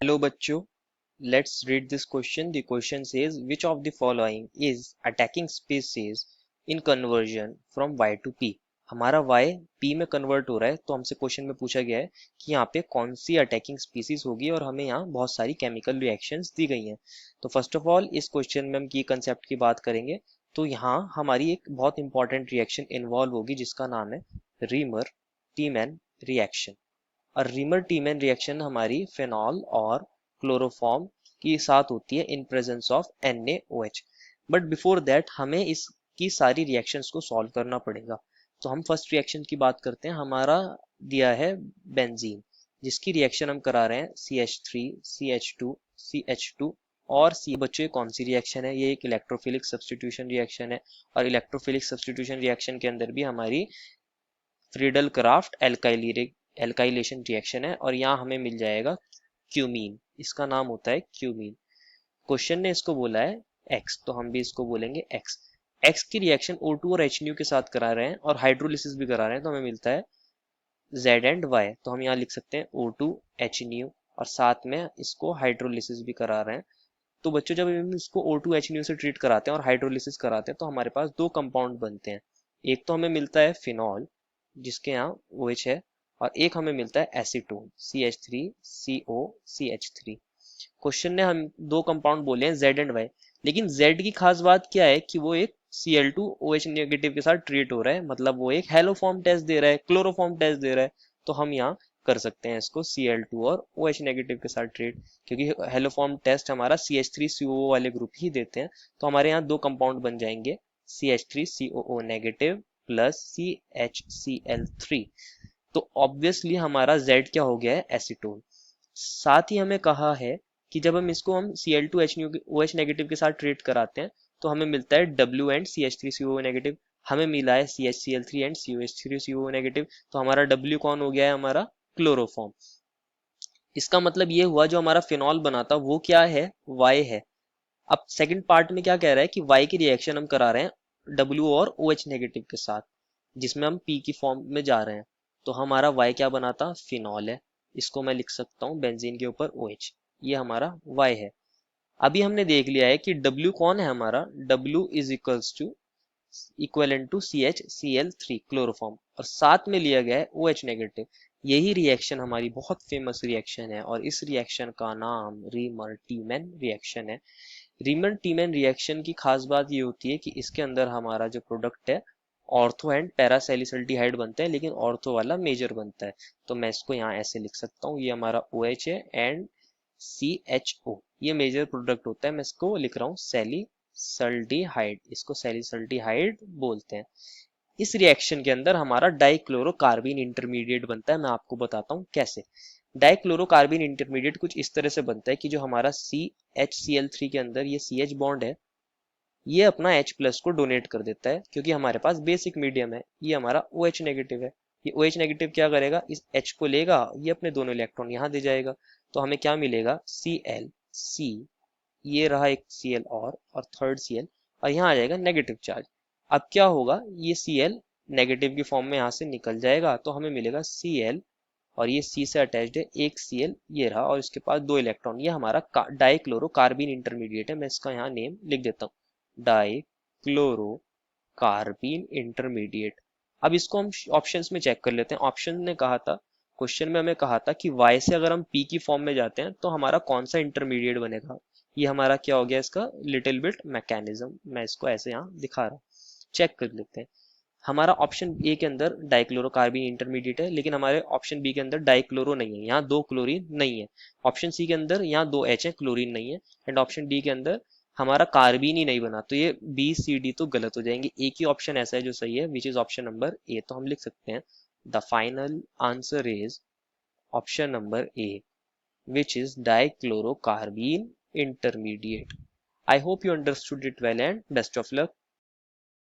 Hello बच्चों, let's read this question. The question says which of the following is attacking species in conversion from Y to P? हमारा Y P में convert हो रहा है, तो हमसे क्वेश्चन में पूछा गया है कि यहाँ पे कौन सी अटैकिंग स्पीसीज होगी और हमें यहाँ बहुत सारी केमिकल रिएक्शंस दी गई हैं। तो फर्स्ट ऑफ ऑल इस क्वेश्चन में हम की कंसेप्ट की बात करेंगे। तो यहाँ हमारी एक बहुत इंपॉर्टेंट रिएक्शन इन्वॉल्व होगी जिसका नाम है रीमर टीमैन रिएक्शन। और रीमर टीमैन रिएक्शन हमारी फिनॉल और क्लोरोफॉर्म के साथ होती है in presence of NaOH। But before that हमें इसकी सारी रिएक्शंस को सॉल्व करना पड़ेगा। तो हम फर्स्ट रिएक्शन की बात करते हैं। हमारा दिया है बेंजीन, जिसकी रिएक्शन हम करा रहे हैं CH3 CH2 CH2 और सी। बच्चों ये कौन सी रिएक्शन है? ये एक इलेक्ट्रोफिलिक सब्स्टिट्यूशन रिएक्शन है। और इलेक्ट्रोफिलिक सब्स्टिट्यूशन रिएक्शन के अंदर भी हमारी फ्रीडल क्राफ्ट एल्काइलेशन रिएक्शन है और यहाँ हमें मिल जाएगा क्यूमीन। इसका नाम होता है क्यूमीन। क्वेश्चन ने इसको बोला है एक्स, तो हम भी इसको बोलेंगे एक्स। एक्स की रिएक्शन O2 और HNU के साथ करा रहे हैं और हाइड्रोलिसिस भी करा रहे हैं, तो हमें मिलता है Z एंड Y। तो हम यहाँ लिख सकते हैं O2 HNU और साथ में इसको हाइड्रोलिसिस भी करा रहे हैं। तो बच्चों जब हम इसको O2 HNU से ट्रीट कराते हैं और हाइड्रोलिसिस कराते हैं तो हमारे पास दो कंपाउंड बनते हैं। एक तो हमें मिलता है फिनॉल जिसके यहाँ OH है, और एक हमें मिलता है एसीटोन CH3COCH3। क्वेश्चन ने हम दो कंपाउंड बोले हैं Z एंड Y, लेकिन Z की खास बात क्या है कि वो एक Cl2OH नेगेटिव के साथ ट्रीट हो रहा है, मतलब वो एक हेलोफॉर्म टेस्ट दे रहा है, क्लोरोफॉर्म टेस्ट दे रहा है। तो हम यहाँ कर सकते हैं इसको Cl2 और OH नेगेटिव के साथ ट्रीट, क्योंकि हेलोफॉर्म टेस्ट हमारा CH3COO वाले ग्रुप ही देते हैं। तो हमारे यहाँ दो कंपाउंड बन जाएंगे CH3COO नेगेटिव प्लस CHCl3। तो ऑब्वियसली हमारा Z क्या हो गया है? एसीटोन। साथ ही हमें कहा है कि जब हम इसको हम Cl2OH नेगेटिव के साथ ट्रीट कराते हैं तो हमें मिलता है W एंड CH3COO नेगेटिव। हमें मिला है CHCl3 एंड COH3COO नेगेटिव। तो हमारा W कौन हो गया है? हमारा क्लोरोफॉर्म। इसका मतलब ये हुआ जो हमारा फिनॉल बना था वो क्या है? Y है। अब सेकंड पार्ट में क्या कह रहा है कि Y की रिएक्शन हम करा रहे हैं W और OH नेगेटिव के साथ, जिसमें हम P की फॉर्म में जा रहे हैं। तो हमारा Y क्या बना था? फिनॉल है। इसको मैं लिख सकता हूँ बेंजीन के ऊपर OH। ये हमारा Y है। अभी हमने देख लिया है कि W कौन है हमारा? W is equal to CHCl3 chloroform, और साथ में लिया गया है OH नेगेटिव। यही रिएक्शन हमारी बहुत फेमस रिएक्शन है और इस रिएक्शन का नाम रीमर टीमैन रिएक्शन है। रीमन टीमैन रिएक्शन की खास बात ये होती है कि इसके अंदर हमारा जो प्रोडक्ट है ऑर्थो एंड पैरासैलिसल्डिहाइड बनता है, लेकिन ऑर्थो वाला मेजर बनता है। तो मैं इसको यहाँ ऐसे लिख सकता हूँ, ये हमारा OH है एंड CHO ये मेजर प्रोडक्ट होता है। मैं इसको लिख रहा हूँ सैलिसल्डिहाइड, इसको सैलिसल्डिहाइड बोलते हैं। इस रिएक्शन के अंदर हमारा डाइक्लोरोकार्बिन इंटरमीडिएट बनता है। मैं आपको बताता हूँ कैसे। डाइक्लोरोकार्बिन इंटरमीडिएट कुछ इस तरह से बनता है कि जो हमारा CHCl3 के अंदर ये CH बॉन्ड है, ये अपना H प्लस को डोनेट कर देता है क्योंकि हमारे पास बेसिक मीडियम है। ये हमारा OH नेगेटिव है। ये OH नेगेटिव क्या करेगा? इस H को लेगा, ये अपने दोनों इलेक्ट्रॉन यहाँ दे जाएगा। तो हमें क्या मिलेगा? ClC, ये रहा एक Cl और थर्ड Cl, और यहाँ आ जाएगा नेगेटिव चार्ज। अब क्या होगा? ये Cl नेगेटिव की फॉर्म में यहाँ से निकल जाएगा, तो हमें मिलेगा Cl, और ये C से अटैच्ड है एक Cl, ये रहा, और इसके पास दो इलेक्ट्रॉन। ये हमारा डाइक्लोरोकार्बिन इंटरमीडिएट है। मैं इसका यहाँ नेम लिख देता हूँ, डाइक्लोरोकार्बिन इंटरमीडिएट। अब इसको हम ऑप्शंस में चेक कर लेते हैं। ऑप्शन ने कहा था, क्वेश्चन में हमें कहा था कि Y से अगर हम P की फॉर्म में जाते हैं तो हमारा कौन सा इंटरमीडिएट बनेगा। ये हमारा क्या हो गया? इसका लिटिल बिट मैकेनिज्म। मैं इसको ऐसे यहाँ दिखा रहा हूँ, चेक कर लेते हैं। हमारा ऑप्शन ए के अंदर डाइक्लोरोकार्बिन इंटरमीडिएट है, लेकिन हमारे ऑप्शन बी के अंदर डाइक्लोरो नहीं है, यहाँ दो क्लोरीन नहीं है। ऑप्शन सी के अंदर यहाँ दो H है, क्लोरीन नहीं है। एंड ऑप्शन डी के अंदर हमारा कार्बीन ही नहीं बना, तो ये B C D तो गलत हो जाएंगे। एक ही ऑप्शन ऐसा है जो सही है, which is option number A. तो हम लिख सकते हैं the final answer is option number A, which is dichlorocarbene intermediate. I hope you understood it well and best of luck.